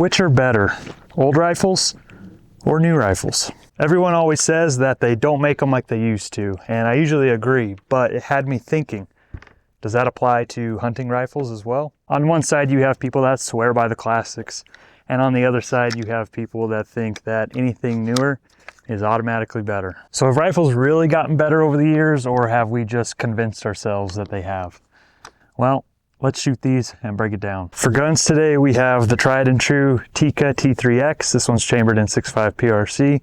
Which are better, old rifles or new rifles? Everyone always says that they don't make them like they used to, and I usually agree, but it had me thinking, does that apply to hunting rifles as well? On one side, you have people that swear by the classics, and on the other side, you have people that think that anything newer is automatically better. So have rifles really gotten better over the years, or have we just convinced ourselves that they have? Well, let's shoot these and break it down. For guns today, we have the tried and true Tikka T3X. This one's chambered in 6.5 PRC.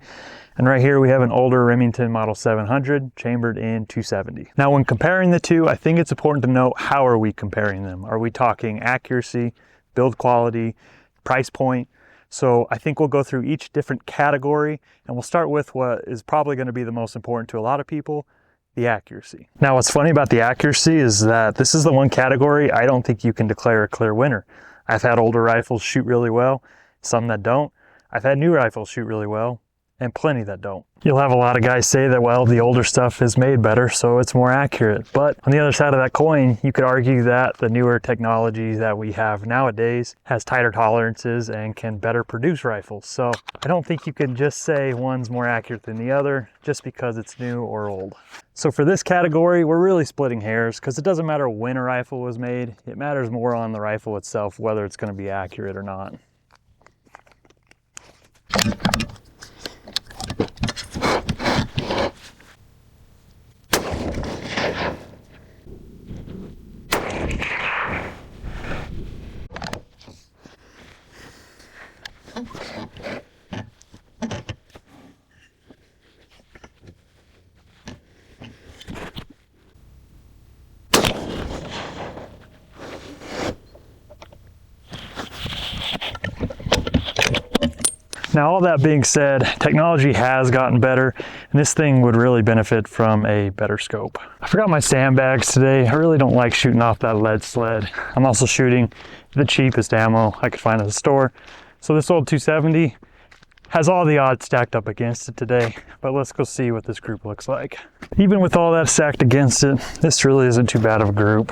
And right here we have an older Remington Model 700 chambered in 270. Now when comparing the two, I think it's important to note, how are we comparing them? Are we talking accuracy, build quality, price point? So I think we'll go through each different category, and we'll start with what is probably going to be the most important to a lot of people, the accuracy. Now what's funny about the accuracy is that this is the one category I don't think you can declare a clear winner. I've had older rifles shoot really well, some that don't. I've had new rifles shoot really well, and plenty that don't. You'll have a lot of guys say that, well, the older stuff is made better, so it's more accurate. But on the other side of that coin, you could argue that the newer technology that we have nowadays has tighter tolerances and can better produce rifles. So I don't think you can just say one's more accurate than the other just because it's new or old. So for this category, we're really splitting hairs because it doesn't matter when a rifle was made. It matters more on the rifle itself, whether it's going to be accurate or not. Now, all that being said, technology has gotten better, and this thing would really benefit from a better scope. I forgot my sandbags today. I really don't like shooting off that lead sled. I'm also shooting the cheapest ammo I could find at the store. So this old 270 has all the odds stacked up against it today, but let's go see what this group looks like. Even with all that stacked against it, this really isn't too bad of a group.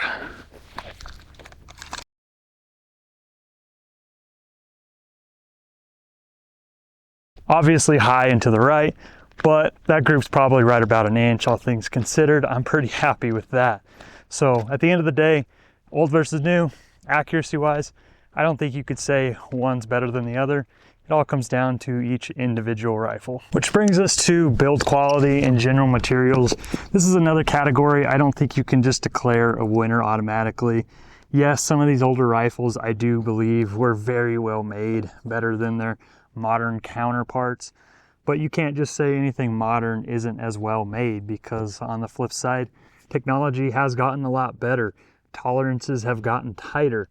Obviously high and to the right, but that group's probably right about an inch, all things considered. I'm pretty happy with that. So at the end of the day, old versus new, accuracy wise, I don't think you could say one's better than the other. It all comes down to each individual rifle. Which brings us to build quality and general materials. This is another category I don't think you can just declare a winner automatically. Yes, some of these older rifles I do believe were very well made, better than their modern counterparts, but you can't just say anything modern isn't as well made, because on the flip side, technology has gotten a lot better. Tolerances have gotten tighter.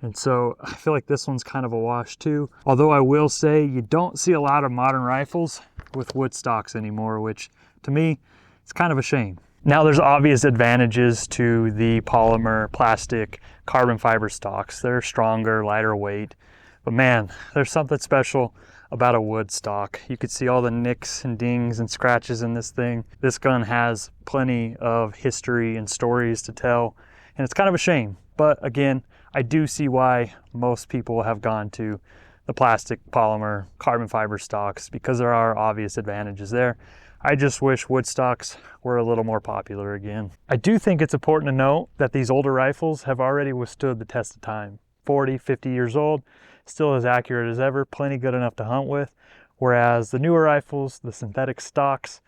And so I feel like this one's kind of a wash too. Although I will say you don't see a lot of modern rifles with wood stocks anymore, which to me, it's kind of a shame. Now there's obvious advantages to the polymer, plastic, carbon fiber stocks. They're stronger, lighter weight. But man, there's something special about a wood stock. You could see all the nicks and dings and scratches in this thing. This gun has plenty of history and stories to tell, and it's kind of a shame. But again, I do see why most people have gone to the plastic, polymer, carbon fiber stocks, because there are obvious advantages there. I just wish wood stocks were a little more popular again. I do think it's important to note that these older rifles have already withstood the test of time. 40, 50 years old, still as accurate as ever, plenty good enough to hunt with. Whereas the newer rifles, the synthetic stocks,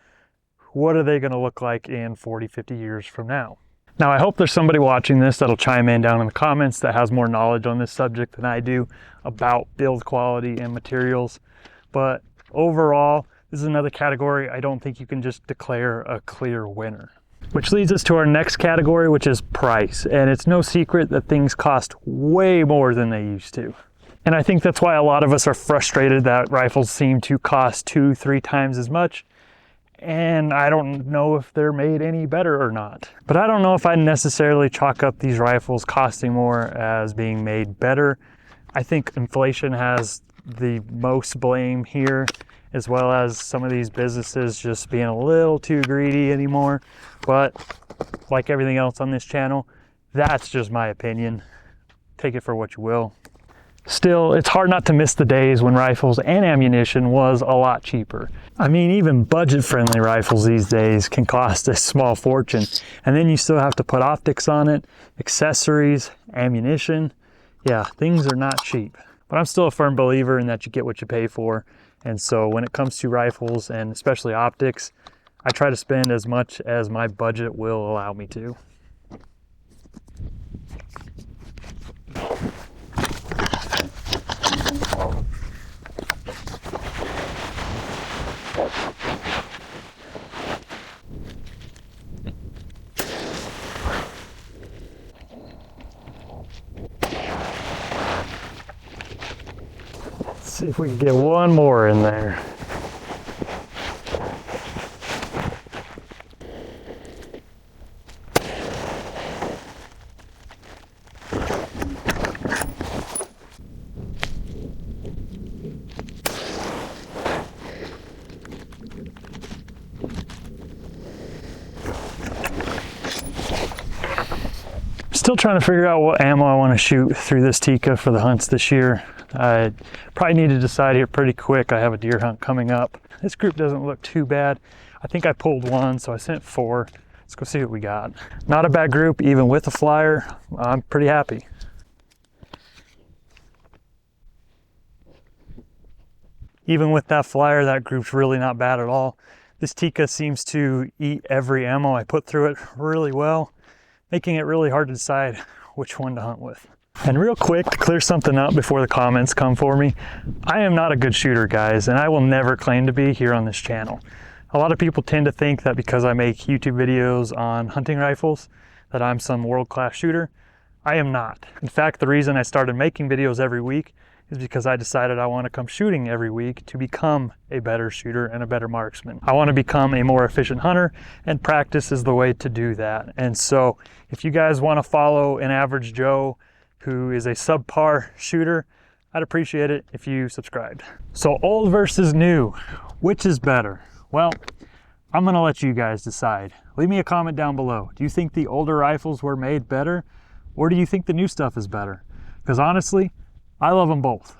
what are they going to look like in 40, 50 years from now? Now, I hope there's somebody watching this that'll chime in down in the comments that has more knowledge on this subject than I do about build quality and materials. But overall, this is another category I don't think you can just declare a clear winner. Which leads us to our next category, which is price. And it's no secret that things cost way more than they used to. And I think that's why a lot of us are frustrated that rifles seem to cost 2-3 times as much. And I don't know if they're made any better or not. But I don't know if I necessarily chalk up these rifles costing more as being made better. I think inflation has the most blame here, as well as some of these businesses just being a little too greedy anymore. But like everything else on this channel, that's just my opinion. Take it for what you will. Still, it's hard not to miss the days when rifles and ammunition was a lot cheaper. I mean, even budget-friendly rifles these days can cost a small fortune, and then you still have to put optics on it, accessories, ammunition. Yeah, things are not cheap. But I'm still a firm believer in that you get what you pay for, and so when it comes to rifles, and especially optics, I try to spend as much as my budget will allow me to. Let's see if we can get one more in there. Still trying to figure out what ammo I want to shoot through this Tikka for the hunts this year. I probably need to decide here pretty quick. I have a deer hunt coming up. This group doesn't look too bad. I think I pulled one, so I sent 4. Let's go see what we got. Not a bad group, even with a flyer. I'm pretty happy. Even with that flyer, that group's really not bad at all. This Tikka seems to eat every ammo I put through it really well, making it really hard to decide which one to hunt with. And real quick, to clear something up before the comments come for me, I am not a good shooter, guys, and I will never claim to be here on this channel. A lot of people tend to think that because I make YouTube videos on hunting rifles, that I'm some world-class shooter. I am not. In fact, the reason I started making videos every week is because I decided I want to come shooting every week to become a better shooter and a better marksman. I want to become a more efficient hunter, and practice is the way to do that. And so if you guys want to follow an average Joe who is a subpar shooter, I'd appreciate it if you subscribed. So old versus new, which is better? Well, I'm gonna let you guys decide. Leave me a comment down below. Do you think the older rifles were made better, or do you think the new stuff is better? Because honestly, I love them both.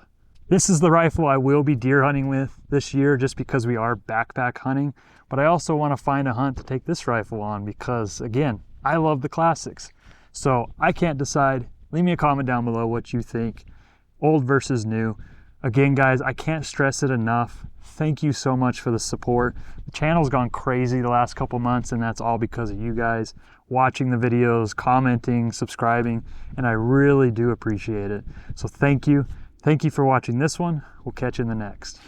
This is the rifle I will be deer hunting with this year just because we are backpack hunting, but I also want to find a hunt to take this rifle on because, again, I love the classics. So I can't decide. Leave me a comment down below what you think, old versus new. Again, guys, I can't stress it enough. Thank you so much for the support. The channel's gone crazy the last couple months, and that's all because of you guys watching the videos, commenting, subscribing, and I really do appreciate it. So thank you. Thank you for watching this one. We'll catch you in the next.